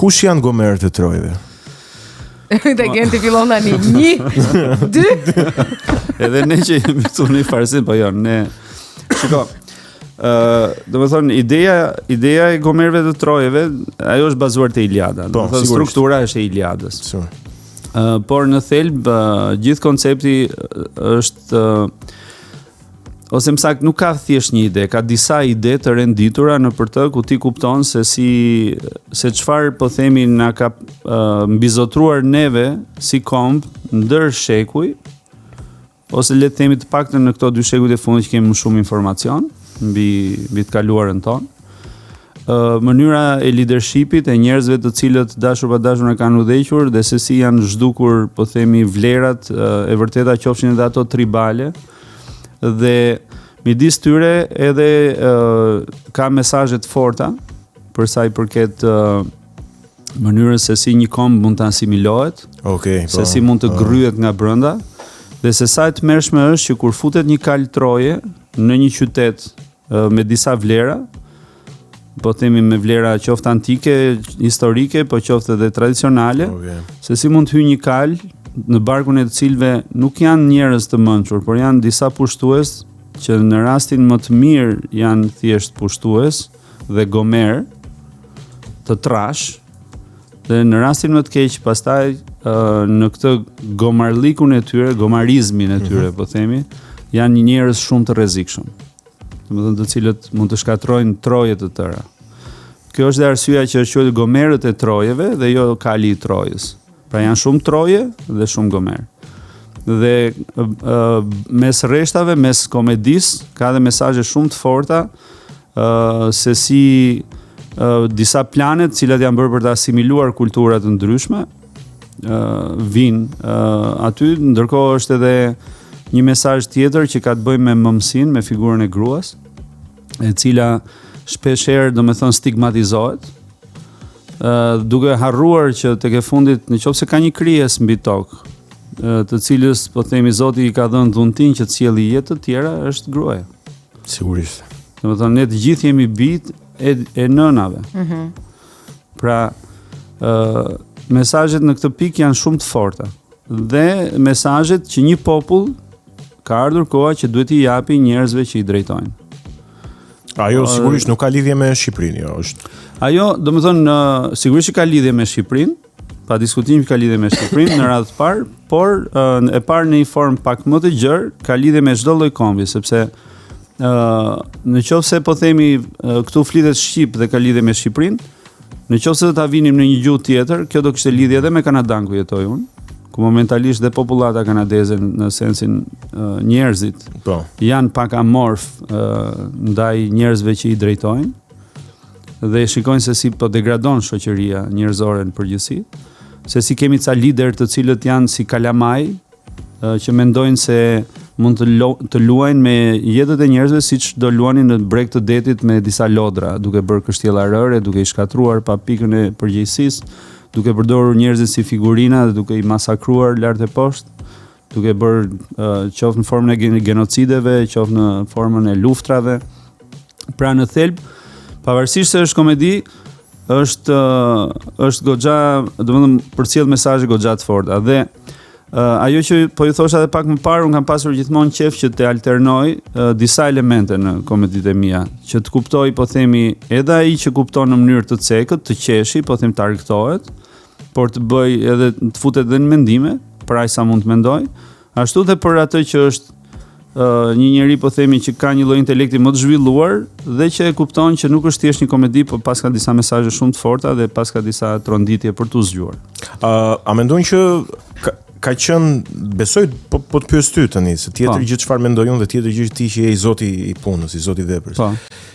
Kush janë gomerët e Trojëve? Të Genti fillon tani 1, 2. Edhe ne që jemi këtu në farsin, po jo, ne shiko. Do të thonë ideja e gomerëve të Trojëve, ajo është bazuar te Iliada. Do të thonë struktura është e Iliadës. Por në thelb gjithë koncepti është ose më saktë nuk ka thjesht një ide, ka disa ide të renditura në për të ku ti kupton se çfarë po themi na ka mbizotruar neve si komb ndër shekuj, ose le të themi të paktën në këto 2 shekujt e fundit që kemi më shumë informacion mbi të kaluarën tonë. Mënyra e leadershipit e njerëzve të cilët dashur pa dashur na kanë udhëhequr dhe se si janë zhdukur, po themi, vlerat e vërteta qofshin edhe ato tribale, dhe midis tyre edhe ka mesazhe të forta për sa i përket mënyrës se si një komb mund të asimilohet, se si mund të gryhet nga brenda, dhe se sa e tmerrshme është që kur futet një kal troje në një qytet me disa vlera, po themi me vlera qoftë antike, historike, po qoftë edhe tradicionale, se si mund të hyjë një kal në barkun e të cilëve nuk janë njerëz të mençur, por janë disa pushtues që në rastin më të mirë janë thjesht pushtues dhe gomer të trash, dhe në rastin më të keq pastaj në këtë gomarlikun e tyre, gomarizmin e tyre, po themi, janë njerëz shumë të rrezikshëm. Domethënë të cilët mund të shkatrojnë troje të tëra. Kjo është dhe arsyeja që është quajtur gomerët e Trojëve dhe jo kali i Trojës. Pra janë shumë troje dhe shumë gomer. Dhe mes rreshtave, mes komedis, ka dhe mesazhe shumë të forta se si disa planet cilat janë bërë për të asimiluar kultura të ndryshme vinë aty, ndërkohë është edhe një mesazh tjetër që ka të bëjë me mëmsinë, me figurën e gruas, e cila shpeshherë domethënë stigmatizohet, duke harruar që tek e fundit nëse ka një krijes mbi tokë, të cilës po themi Zoti i ka dhënë dhuntin që të sjellë jetë të tjera, është gruaja. Sigurisht. Domethënë ne të gjithë jemi bijt e nënave. Pra mesazhet në këtë pikë janë shumë të forta. Dhe mesazhet që një popull ka ardhur koha që duhet i japi njerëzve që i drejtojnë. Ajo sigurisht nuk ka lidhje me Shqipërinë, jo, është. Ajo, domethënë, sigurisht që ka lidhje me Shqipërinë, pa diskutim që ka lidhje me Shqipërinë në radhë të parë, por e parë në një formë pak më të gjerë, ka lidhje me çdo lloj kombi, sepse në qoftë se po themi këtu flitet shqip dhe ka lidhje me Shqipërinë, në qoftë se do ta vinim në një gjuhë tjetër, kjo do kishte lidhje edhe me Kanadan ku jetoj unë, ku momentalisht dhe popullata kanadeze në sensin njerëzit janë pak amorf ndaj njerëzve që i drejtojnë dhe shikojnë se si po degradon shoqëria njerëzore në përgjithësi, se si kemi ca lider të cilët janë si kalamaj që mendojnë se mund të luajnë me jetët e njerëzve siç do luanin në breg të detit me disa lodra, duke bërë kështjella rëre, duke i shkatruar pa pikën e përgjegjësisë, duke përdorur njerëzit si figurina dhe duke i masakruar lart e poshtë, duke bërë qoftë në formën e genocideve, qoftë në formën e luftrave. Pra në thelb, pavarësisht se është komedi, është goxha, domethënë përcjell mesazhe goxha të forta. Dhe ajo që po ju thosha edhe pak më parë, un kam pasur gjithmonë qejf që të alternoj disa elemente në komeditë e mia, që të kuptoj, po themi, edhe ai që kupton në mënyrë të cekët, të qeshi, po them të argëtohet, por të bëj edhe të futet edhe në mendime, për aq sa mund të mendoj, ashtu dhe për atë që është një njeri, po themi, që ka një lloj intelekti më të zhvilluar dhe që e kupton që nuk është thjesht një komedi, por pas ka disa mesazhe shumë të forta dhe pas ka disa tronditje për t'u zgjuar. A mendon që ka qenë, besoj, po të pyes ty tani, se tjetër gjë çfarë mendoj unë dhe tjetër gjë ti që je i zoti i punës, i zoti i veprës.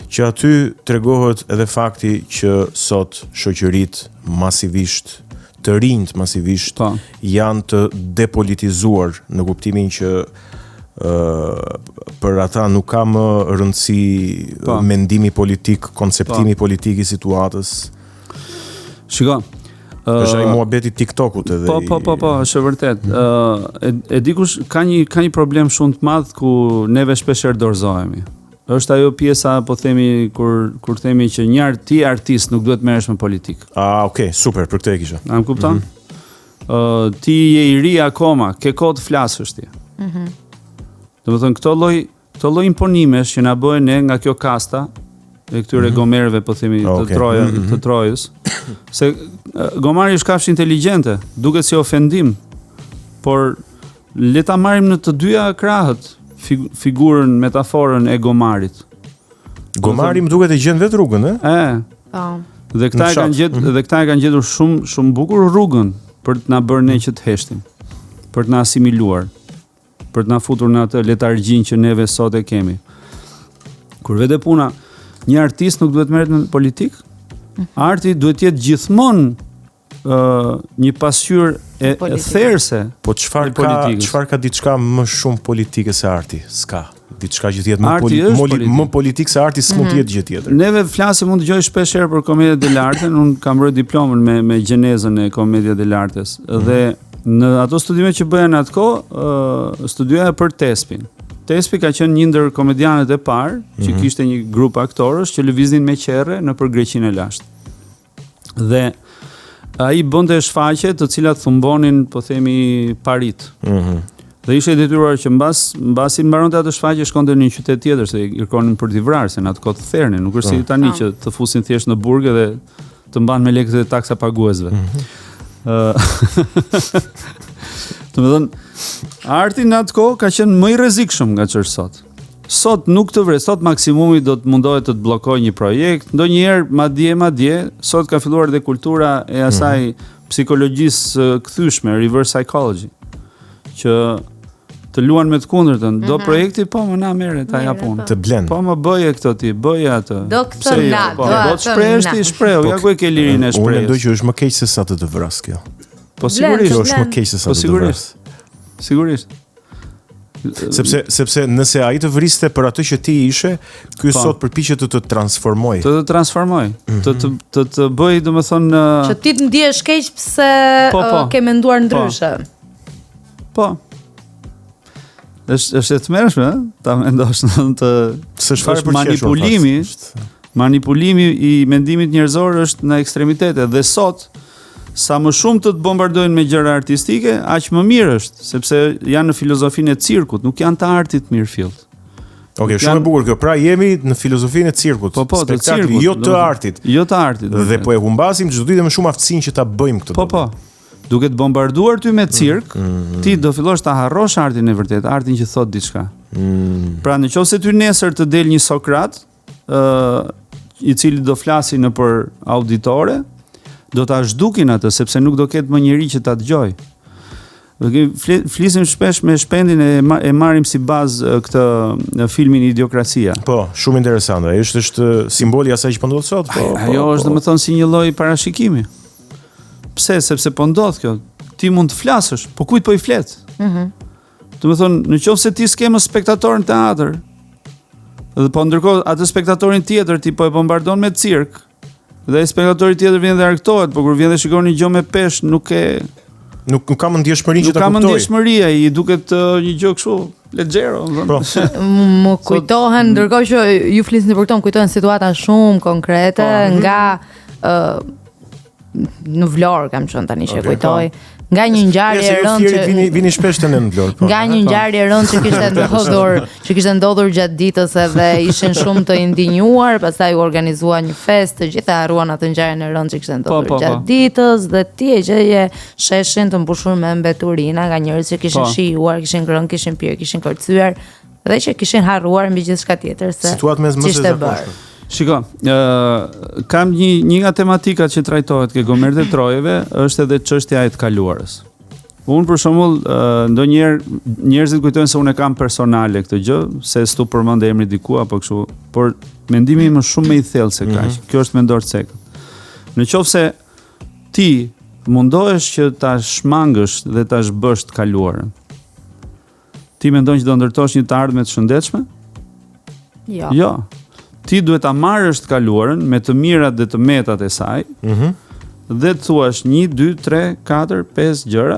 Që aty tregohet edhe fakti që sot shoqëritë masivisht, të rinjt masivisht janë të depolitizuar në kuptimin që për ata nuk ka më rëndësi mendimi politik, konceptimi politik i situatës. Shiko, është ai muhabeti TikTokut edhe. Po, është vërtet. E dikush ka një problem shumë të madh ku neve shpeshherë dorëzohemi. është ajo pjesa, po themi, kur themi që ti artist nuk duhet merresh me politikë. Okay, super, për këtë e kisha. A më kupton? Ti je I ri akoma, ke kohë të flasësh ti. Domethënë këto lloj imponimesh që na bëhen ne nga kjo kasta e këtyre gomerëve, po themi, të Trojës, se gomari është kafshë inteligjente, duket si ofendim, por le ta marrim në të dyja krahët figurën, metaforën e gomarit. Gomari më duket e gjen vetë rrugën, Dhe këta e kanë gjetur shumë bukur rrugën për të na bërë ne që të heshtim, për të na asimiluar, për të na futur në atë letargjin që neve sot e kemi. Kur vete puna, një artist nuk duhet merret me politikë. Arti duhet të jetë gjithmonë një pasqyrë e therse. Po çfarë ka diçka më shumë politike se arti? S'ka. Diçka që të jetë më politikë se arti s'mund të jetë gjë tjetër. Neve flasim, mund dëgjoj shpesh herë për komedia dell'arte, unë kam bërë diplomën me gjenezën e komedia dell'artes dhe në ato studimet që bëhen atkohë, studioja për Tespin. Tespi ka qenë një ndër komedianët e parë që kishte një grup aktorësh që lëviznin me qerre nëpër Greqinë e lashtë. Dhe ai bënte shfaqje të cilat thumbonin, po themi, parit. Dhe ishte detyruar që mbasi mbaronte atë shfaqje shkonte në një qytet tjetër se I kërkonin për t'i vrarë, se në atë kohë të thernin, nuk është si tani që të fusin thjesht në burg dhe të mban me lekët e taksa paguesve. Domethënë, arti në atë kohë ka qenë më I rrezikshëm nga ç'është sot. Sot nuk të vret, sot maksimumi do të mundohet të blokojë një projekt, ndonjëherë madje, sot ka filluar dhe kultura e asaj psikologjisë kthyeshme, reverse psychology, që të luan me të kundërtën, do projekti, po më na merre ta ja punë. Të blen. Po më bëje këtë ti, bëje atë. Do këtë na, do të shprehesh ti, shprehu, ja ku e ke lirinë e shprehjes. Unë mendoj që është më keq se sa të vras kjo. Po sigurisht, është më keq se sa të vras. Sigurisht. Sepse nëse ai të vriste për atë që ti ishe, ky sot përpiqet të transformoj. Të transformoj, të bëj, domethënë, që ti të ndihesh keq pse ke menduar ndryshe. Po. Është e tmerrshme, ta mendosh të manipulimi I mendimit njerëzor është në ekstremitete dhe sot sa më shumë të bombardojnë me gjëra artistike, aq më mirë është, sepse janë në filozofinë e cirkut, nuk janë të artit mirëfillt. Shumë e bukur kjo. Pra jemi në filozofinë e cirkut, spektakli, jo të artit. Jo të artit. Dhe po e humbasim çdo ditë më shumë aftësinë që ta bëjmë këtë. Po. Duke të bombarduar ty me cirk, ti do fillosh ta harrosh artin e vërtet, artin që thot diçka. Pra nëse ty nesër të del një Sokrat, I cili do flasi nëpër auditore, do ta zhdukin atë sepse nuk do ketë më njeri që ta dëgjoj. Flisim shpesh me Shpendin e marrim si bazë këtë filmin Idiokrasia. Po, shumë interesante. Është simboli I asaj që po ndodh sot, po. Ajo është domethënë si një lloj parashikimi. Pse? Sepse po ndodh kjo. Ti mund të flasësh, po kujt po I flet? Domethënë, nëse ti s'ke më spektator në teatr, dhe po ndërkohë atë spektatorin tjetër ti po e bombardon me cirk, dhe ai spektatori tjetër vjen dhe argëtohet, por kur vjen dhe shikon një gjë me peshë, nuk ka më ndjeshmëri që ta kuptoj. Nuk ka më ndjeshmëri, ai duket një gjë kështu leggero, Më kujtohen, ndërkohë që ju flisni për këto, më kujtohen situata shumë konkrete nga në Vlorë kam qenë tani që kujtoj. Nga një ngjarje e rëndë që vini shpesh në Vlorë. Nga një ngjarje e rëndë që kishte ndodhur gjatë ditës edhe ishin shumë të indinjuar, pastaj u organizua një festë, të gjithë harruan atë ngjarjen e rëndë që kishte ndodhur gjatë ditës dhe ti e gjeje sheshin të mbushur me mbeturina nga njerëz që kishin shijuar, kishin ngrënë, kishin pirë, kishin kërcyer dhe që kishin harruar mbi gjithçka tjetër se ç'ishte bërë. Shiko, kam një nga tematikat që trajtohet ke gomerët e trojeve është edhe çështja e të kaluarës. Unë për shembull ndonjëherë njerëzit kujtojnë se unë kam personale këtë gjë, se s'tu përmend emri diku apo kështu, por mendimi im është shumë më I thellë se kaq. Kjo është mendor cek. Nëse ti mundohesh që ta shmangësh dhe ta zhbësh të kaluarën, ti mendon që do ndërtosh një të ardhme të shëndetshme? Jo. Ti duhet ta marrësh të kaluarën me të mirat dhe të metat e saj, dhe të thuash 1, 2, 3, 4, 5 gjëra,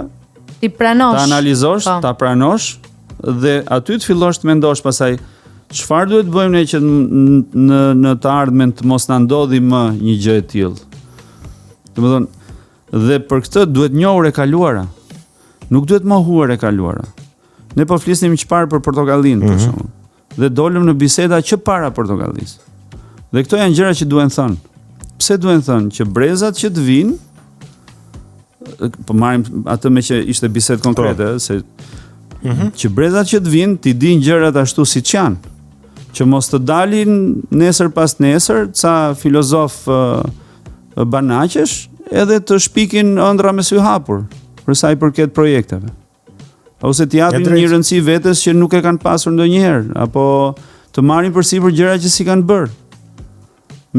ti pranosh, ta analizosh, ta pranosh, dhe aty të fillosh të mendosh pasaj Çfarë duhet bëjmë ne që në të ardhmen të mos na ndodhi më një gjë e tillë? Domethënë, dhe për këtë duhet njohur e kaluara. Nuk duhet mohuar e kaluara. Ne po flisnim çfarë për portokallinë për shembull. Dhe dolëm në biseda që para portokallisë. Dhe këto janë gjëra që duhen thënë. Pse duhen thënë? Që brezat që të vinë, po marrim atë me që ishte bisedë konkrete, se që brezat që të vinë t'i dinë gjërat ashtu siç janë. Që mos të dalin nesër pas nesër ca filozof banaqesh edhe të shpikin ëndra me sy hapur për sa i përket projekteve. Ose t'i japin një rëndësi vetes që nuk e kanë pasur ndonjëherë, apo të marrin përsipër gjëra që si kanë bërë.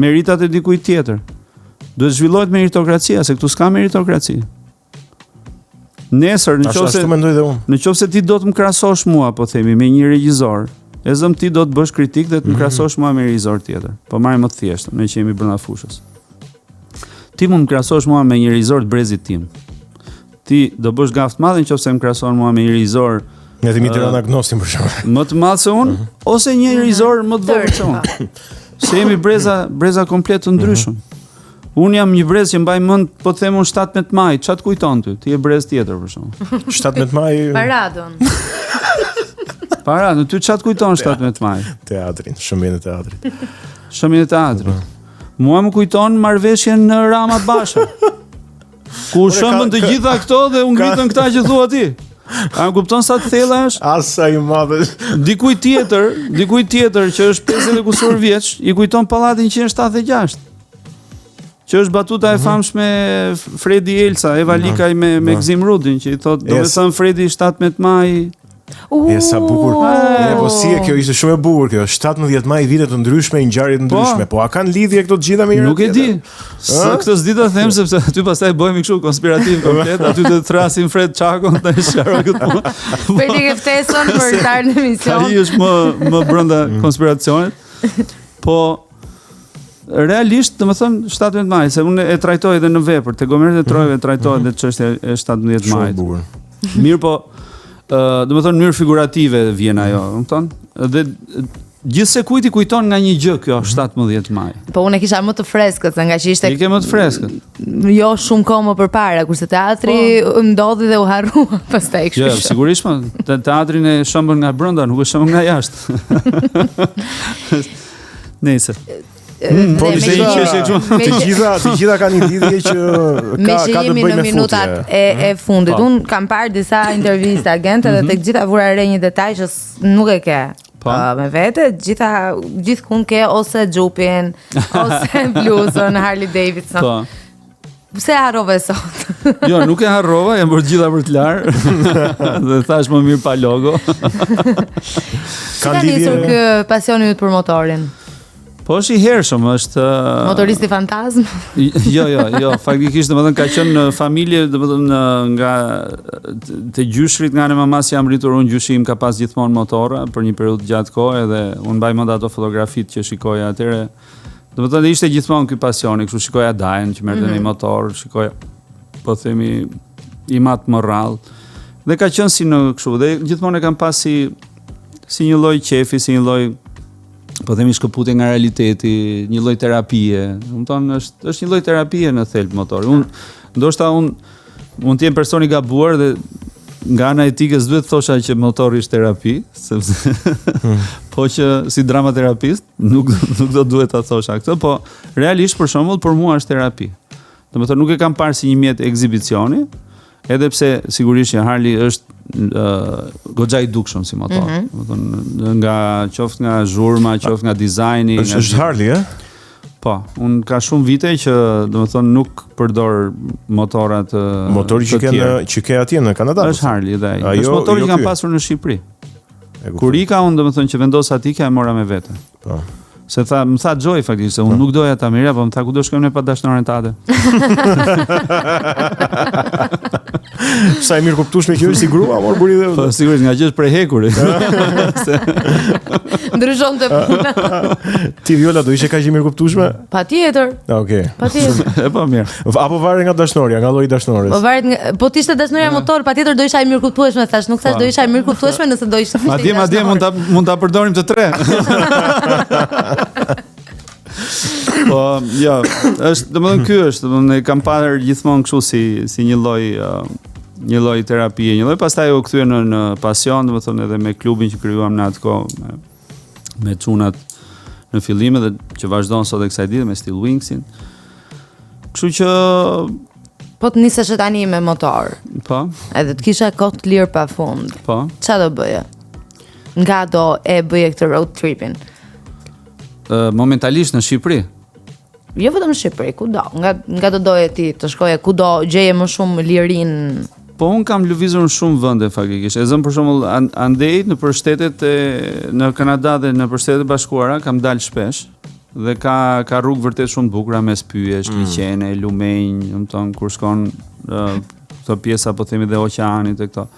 Meritat e dikujt tjetër. Duhet zhvillohet meritokracia, se këtu s'ka meritokraci. Nesër, nëse ti do të më krahasosh mua, po themi, me një regjisor, e zëm ti do të bësh kritik dhe të më krahasosh mua me një regjisor tjetër. Po marrim më të thjeshtë, ne që jemi brenda fushës. Ti mund të krahasosh mua me një regjisor të brezit tim. Ti do bësh gafë të madhe nëse më krahason mua me një regjisor nga Tirana Agnostin për shembull. Më të madh se unë ose një regjisor më të vogël se unë. Se jemi breza komplet të ndryshëm. Unë jam një brez që mbaj mend, po të them unë 17 maj, çfarë të kujton ty? Ti je brez tjetër për shembull. 17 maj Paradon, ty çfarë të kujton 17 maj? Teatrin, shëmbën e teatrit. Shëmbën e teatrit. Mua më kujton marrëveshjen në Rama Basha. Ku shëmbën të gjitha këto dhe u ngritën këta që thua ti. A kupton sa të thella është? Asa i madhe. Dikujt tjetër që është 50 e kusur vjeç, i kujton pallatin 176. Që është batuta e famshme Fredi Elsa, Eva Likaj me Gzim Rudin, që i thot, do të thënë Fredi 17 maj. Sa bukur. Po si e kjo ishte shumë e bukur kjo. 17 maj vite të ndryshme, ngjarje të ndryshme. Po a kanë lidhje këto të gjitha me njëra? Nuk e di. Këtë s'di ta them sepse aty pastaj bëhemi kështu konspirativ komplet, aty të thrasim Fred Çakon të sharo këtë. Bëni ke ftesën për të ardhur në emision. Ai është më brenda konspiracionit. Po realisht, domethënë 17 maj, se unë e trajtoj edhe në vepër, te Gomerët e Trojave trajtohet edhe çështja e 17 majit. Mirë, po domethënë në mënyrë figurative vjen ajo, kupton? Dhe gjithse kujt i kujton nga një gjë kjo 17 maj. Po unë e kisha më të freskët, nga që ishte. I ke më të freskët. Jo shumë kohë më përpara, kurse teatri ndodhi dhe u harrua pastaj kështu. Jo, sigurisht, teatrin e shëmbën nga brenda, nuk e shëmbën nga jashtë. Nëse po të gjitha kanë një lidhje që ka të bëjë me minutat e fundit. Unë kam parë disa intervista agente dhe tek gjitha vura re një detaj që nuk e ke me vete, gjithkund ke ose xhupin, ose bluzën Harley Davidson. Pse harrove sot? Jo, nuk e harrova, jam bërë gjitha për të larë. Dhe thash më mirë pa logo. Si ka nisur ky pasioni yt për motorin? Po është i hershëm, është motoristi fantazm? Jo, faktikisht domethënë ka qenë në familje, domethënë nga te gjyshrit nga ana mamas jam rritur unë, gjyshi im ka pas gjithmonë motora për një periudhë gjatë kohë dhe unë mbaj mend ato fotografitë që shikoja atëre. Domethënë ishte gjithmonë ky pasioni, kështu shikoja Dajen që merrte në motor, shikoja po themi i mat më rrallë. Dhe ka qenë si në kështu, dhe gjithmonë e kam pas si një lloj qefi, si një lloj po themi shkëputje nga realiteti, një lloj terapie. Domethënë është një lloj terapie në thelb motori. Ndoshta unë mund të jem person i gabuar dhe nga ana etikës duhet thosha që motori është terapi, sepse po që si dramaterapist nuk do duhet ta thosha këtë, po realisht për shembull për mua është terapi. Domethënë nuk e kam parë si një mjet ekzibicioni, edhe pse sigurisht që Harley është goxha i dukshëm si motor. Domethënë qoftë nga zhurma, qoftë nga dizajni, është Harley, Po, unë ka shumë vite që domethënë nuk përdor motorat motori që ke atje në Kanada. Është Harley dhe ai. Është motori që kam pasur në Shqipëri. Kur ika unë domethënë që vendos aty ka e mora me vete. Po. Se më tha Joy faktikisht, se unë nuk doja ta merja, po më tha ku do shkojmë ne pa dashnoren tate. Sa e mirë kuptueshme që është si grua, mor buri dhe. Po sigurisht nga që është prej hekur. Ndryshonte puna. Ti Viola do ishe kaq i mirë kuptueshme? Patjetër. Okej. Patjetër. Po mirë. Apo varet nga dashnoria, nga lloji dashnores. Po varet nga, po t'ishte dashnoria motor, patjetër do isha i mirë kuptueshme, thash, nuk thash do isha i mirë kuptueshme nëse do ishte. Madje mund ta përdorim të tre. Po, ja, domethënë ky është, domethënë kam parë gjithmonë kështu si një lloj terapie, një lloj pastaj u kthye në pasion, domethënë edhe me klubin që krijuam në atë kohë me çunat në fillim edhe që vazhdon sot e kësaj dite me Steel Wingsin. Kështu që po të nisesh tani me motor. Po. Edhe të kisha kohë të lirë pafund. Po. Çfarë do bëje? Nga do e bëje këtë road tripin? Momentalisht në Shqipëri. Jo vetëm në Shqipëri, kudo. Nga do doje ti të shkoje kudo, gjeje më shumë lirinë. Po un kam lëvizur në shumë vende faktikisht. E zëm për shembull andej në shtetet në Kanada dhe në Shtetet e Bashkuara kam dalë shpesh dhe ka rrugë vërtet shumë të bukura mes pyjesh, liqene, lumenj, domethënë kur shkon këto pjesa po themi dhe oqeanit e këto.